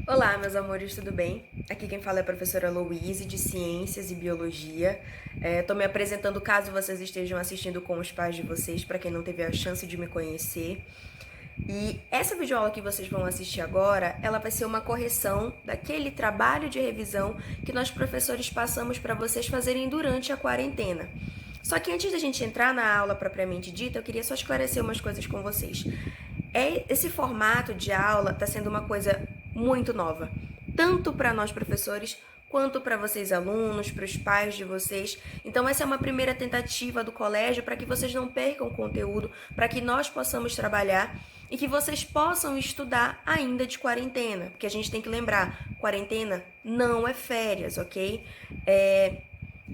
Olá, meus amores, tudo bem? Aqui quem fala é a professora Louise, de Ciências e Biologia. Estou me apresentando caso vocês estejam assistindo com os pais de vocês, para quem não teve a chance de me conhecer. E essa videoaula que vocês vão assistir agora, ela vai ser uma correção daquele trabalho de revisão que nós professores passamos para vocês fazerem durante a quarentena. Só que antes da gente entrar na aula propriamente dita, eu queria só esclarecer umas coisas com vocês. Esse formato de aula está sendo uma coisa muito nova, tanto para nós professores quanto para vocês alunos, para os pais de vocês. Então essa é uma primeira tentativa do colégio para que vocês não percam conteúdo, para que nós possamos trabalhar e que vocês possam estudar ainda de quarentena, porque a gente tem que lembrar, quarentena não é férias, ok?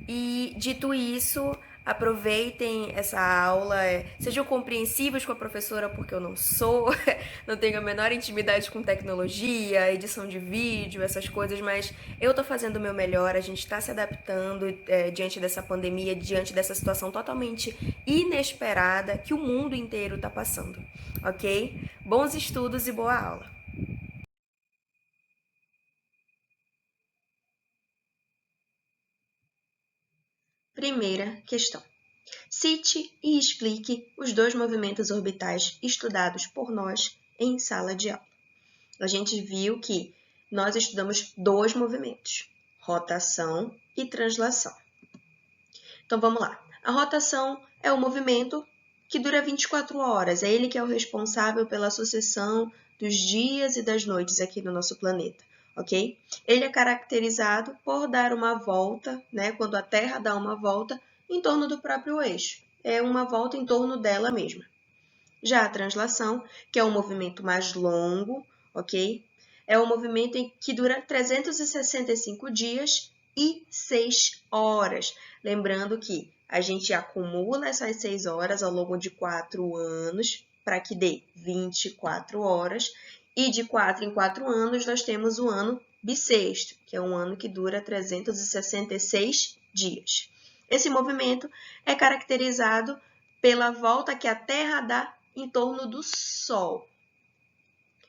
E dito isso, aproveitem essa aula, sejam compreensivos com a professora, porque eu não sou, não tenho a menor intimidade com tecnologia, edição de vídeo, essas coisas, mas eu tô fazendo o meu melhor, a gente tá se adaptando diante dessa pandemia, diante dessa situação totalmente inesperada que o mundo inteiro tá passando, ok? Bons estudos e boa aula! Primeira questão. Cite e explique os dois movimentos orbitais estudados por nós em sala de aula. A gente viu que nós estudamos dois movimentos, rotação e translação. Então, vamos lá. A rotação é o movimento que dura 24 horas, é ele que é o responsável pela sucessão dos dias e das noites aqui no nosso planeta, ok? Ele é caracterizado por dar uma volta, né? Quando a Terra dá uma volta em torno do próprio eixo. É uma volta em torno dela mesma. Já a translação, que é um movimento mais longo, ok? É um movimento que dura 365 dias e 6 horas. Lembrando que a gente acumula essas 6 horas ao longo de 4 anos para que dê 24 horas. E de 4 em 4 anos nós temos o ano bissexto, que é um ano que dura 366 dias. Esse movimento é caracterizado pela volta que a Terra dá em torno do Sol.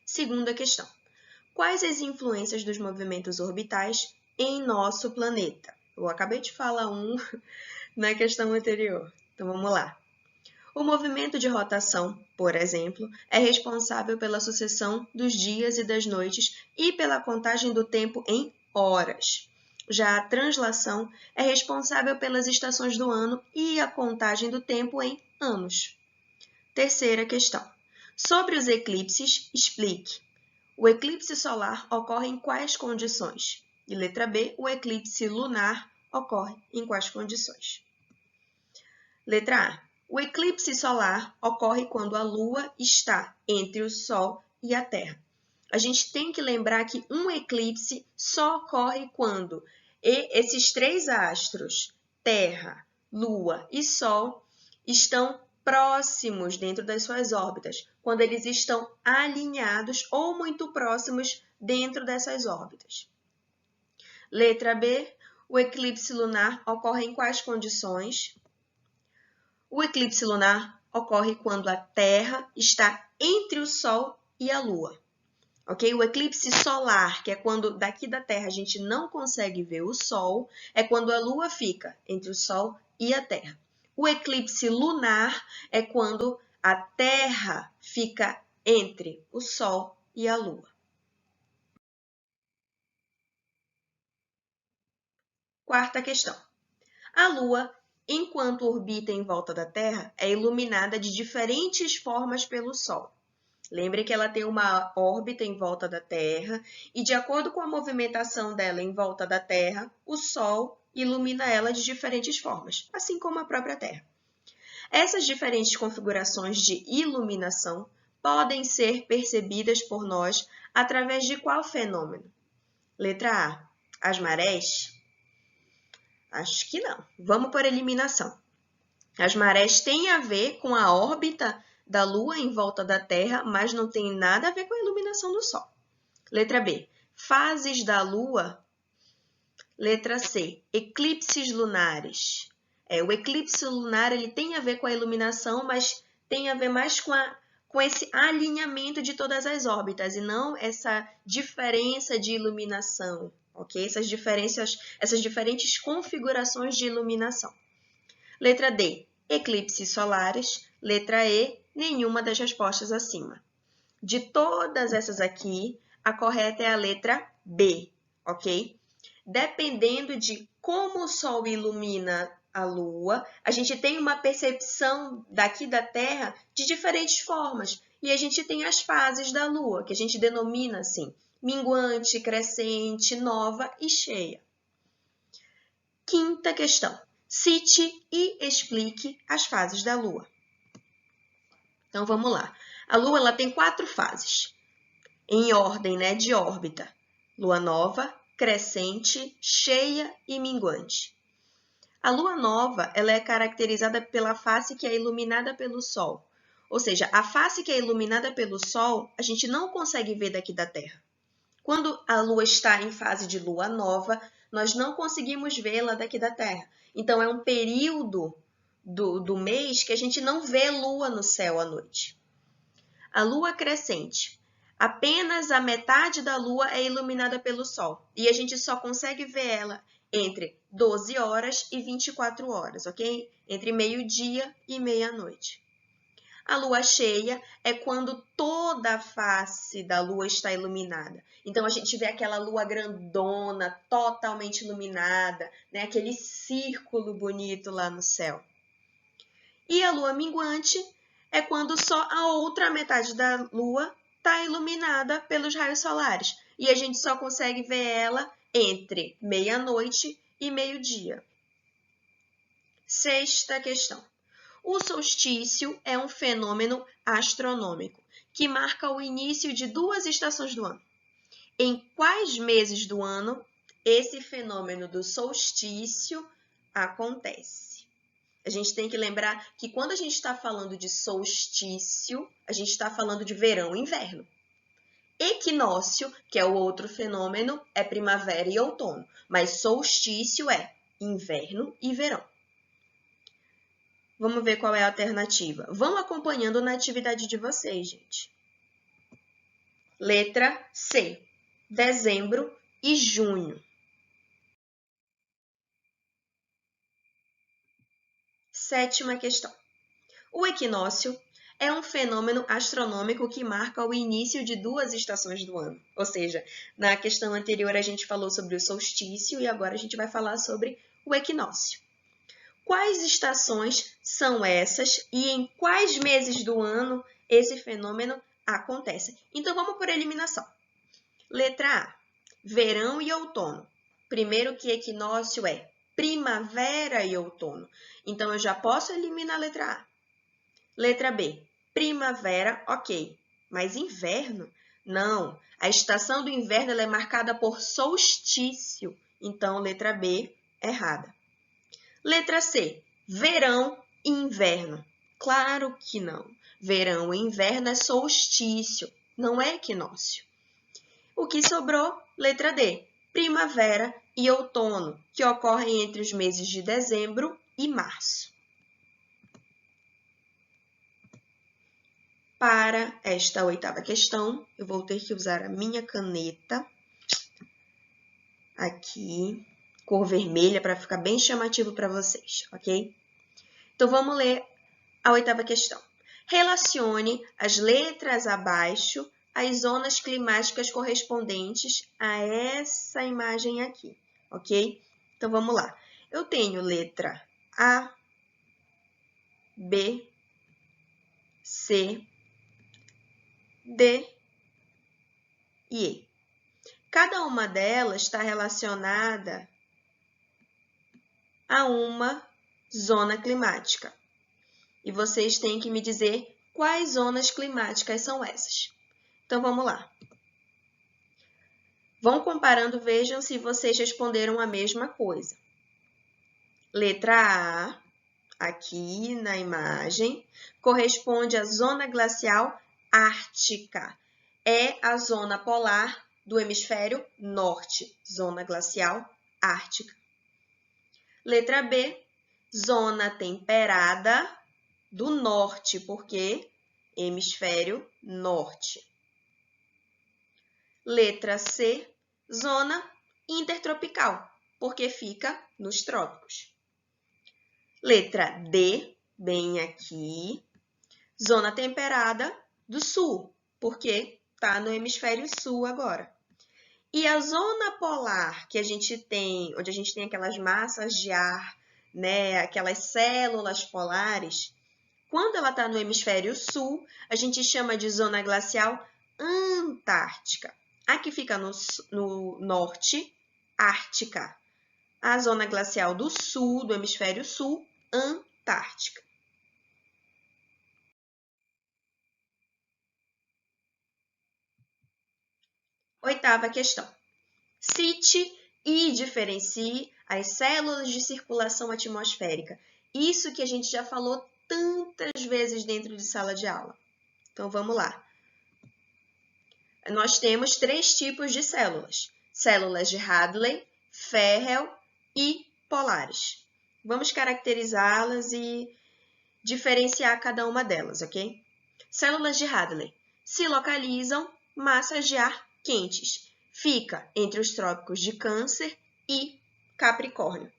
Segunda questão. Quais as influências dos movimentos orbitais em nosso planeta? Eu acabei de falar na questão anterior. Então, vamos lá. O movimento de rotação, por exemplo, é responsável pela sucessão dos dias e das noites e pela contagem do tempo em horas. Já a translação é responsável pelas estações do ano e a contagem do tempo em anos. Terceira questão. Sobre os eclipses, explique. O eclipse solar ocorre em quais condições? E letra B, o eclipse lunar ocorre em quais condições? Letra A. O eclipse solar ocorre quando a Lua está entre o Sol e a Terra. A gente tem que lembrar que um eclipse só ocorre quando esses três astros, Terra, Lua e Sol, estão próximos dentro das suas órbitas, quando eles estão alinhados ou muito próximos dentro dessas órbitas. Letra B, o eclipse lunar ocorre em quais condições? O eclipse lunar ocorre quando a Terra está entre o Sol e a Lua. Ok? O eclipse solar, que é quando daqui da Terra a gente não consegue ver o Sol, é quando a Lua fica entre o Sol e a Terra. O eclipse lunar é quando a Terra fica entre o Sol e a Lua. Quarta questão. A Lua, enquanto orbita em volta da Terra, é iluminada de diferentes formas pelo Sol. Lembre que ela tem uma órbita em volta da Terra e, de acordo com a movimentação dela em volta da Terra, o Sol ilumina ela de diferentes formas, assim como a própria Terra. Essas diferentes configurações de iluminação podem ser percebidas por nós através de qual fenômeno? Letra A. As marés? Acho que não. Vamos por eliminação. As marés têm a ver com a órbita da Lua em volta da Terra, mas não tem nada a ver com a iluminação do Sol. Letra B. Fases da Lua. Letra C. Eclipses lunares. O eclipse lunar ele tem a ver com a iluminação, mas tem a ver mais com com esse alinhamento de todas as órbitas e não essa diferença de iluminação, ok? Essas diferentes configurações de iluminação. Letra D, eclipses solares. Letra E, nenhuma das respostas acima. De todas essas aqui, a correta é a letra B, ok? Dependendo de como o Sol ilumina a Lua, a gente tem uma percepção daqui da Terra de diferentes formas. E a gente tem as fases da Lua, que a gente denomina assim, minguante, crescente, nova e cheia. Quinta questão. Cite e explique as fases da Lua. Então, vamos lá. A Lua ela tem 4 fases, em ordem, né, de órbita. Lua nova, crescente, cheia e minguante. A lua nova ela é caracterizada pela face que é iluminada pelo Sol. Ou seja, a face que é iluminada pelo Sol, a gente não consegue ver daqui da Terra. Quando a lua está em fase de lua nova, nós não conseguimos vê-la daqui da Terra. Então, é um período do mês que a gente não vê lua no céu à noite. A lua crescente. Apenas a metade da lua é iluminada pelo Sol. E a gente só consegue ver ela entre 12 horas e 24 horas, ok? Entre meio-dia e meia-noite. A lua cheia é quando toda a face da lua está iluminada. Então, a gente vê aquela lua grandona, totalmente iluminada, né? Aquele círculo bonito lá no céu. E a lua minguante é quando só a outra metade da lua está iluminada pelos raios solares. E a gente só consegue ver ela entre meia-noite e meio-dia. Sexta questão. O solstício é um fenômeno astronômico que marca o início de 2 estações do ano. Em quais meses do ano esse fenômeno do solstício acontece? A gente tem que lembrar que quando a gente está falando de solstício, a gente está falando de verão e inverno. Equinócio, que é o outro fenômeno, é primavera e outono, mas solstício é inverno e verão. Vamos ver qual é a alternativa. Vão acompanhando na atividade de vocês, gente. Letra C, dezembro e junho. Sétima questão. O equinócio é um fenômeno astronômico que marca o início de 2 estações do ano. Ou seja, na questão anterior a gente falou sobre o solstício e agora a gente vai falar sobre o equinócio. Quais estações são essas e em quais meses do ano esse fenômeno acontece? Então, vamos por eliminação. Letra A, verão e outono. Primeiro que equinócio é primavera e outono. Então, eu já posso eliminar a letra A. Letra B, primavera, ok. Mas inverno? Não. A estação do inverno ela é marcada por solstício. Então, letra B, errada. Letra C, verão e inverno. Claro que não. Verão e inverno é solstício, não é equinócio. O que sobrou? Letra D, primavera e outono, que ocorrem entre os meses de dezembro e março. Para esta 8ª questão, eu vou ter que usar a minha caneta aqui, cor vermelha, para ficar bem chamativo para vocês, ok? Então, vamos ler a 8ª questão. Relacione as letras abaixo às zonas climáticas correspondentes a essa imagem aqui, ok? Então, vamos lá. Eu tenho letra A, B, C, D e E. Cada uma delas está relacionada a uma zona climática. E vocês têm que me dizer quais zonas climáticas são essas. Então, vamos lá. Vão comparando, vejam se vocês responderam a mesma coisa. Letra A, aqui na imagem, corresponde à zona glacial ártica. É a zona polar do hemisfério norte, zona glacial ártica. Letra B, zona temperada do norte, porque hemisfério norte. Letra C, zona intertropical, porque fica nos trópicos. Letra D, bem aqui, zona temperada do sul, porque está no hemisfério sul agora. E a zona polar que a gente tem, onde a gente tem aquelas massas de ar, né, aquelas células polares, quando ela está no hemisfério sul, a gente chama de zona glacial antártica. A que fica no norte, ártica. A zona glacial do sul, do hemisfério sul, antártica. Oitava questão. Cite e diferencie as células de circulação atmosférica. Isso que a gente já falou tantas vezes dentro de sala de aula. Então, vamos lá. Nós temos 3 tipos de células. Células de Hadley, Ferrel e polares. Vamos caracterizá-las e diferenciar cada uma delas, ok? Células de Hadley se localizam massas de ar quentes. Fica entre os trópicos de Câncer e Capricórnio.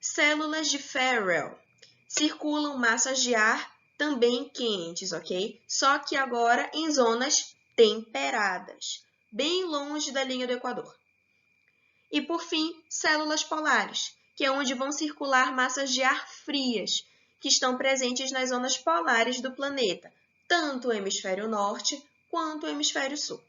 Células de Ferrel circulam massas de ar também quentes, ok? Só que agora em zonas temperadas, bem longe da linha do Equador. E, por fim, células polares, que é onde vão circular massas de ar frias, que estão presentes nas zonas polares do planeta, tanto o hemisfério norte quanto o hemisfério sul.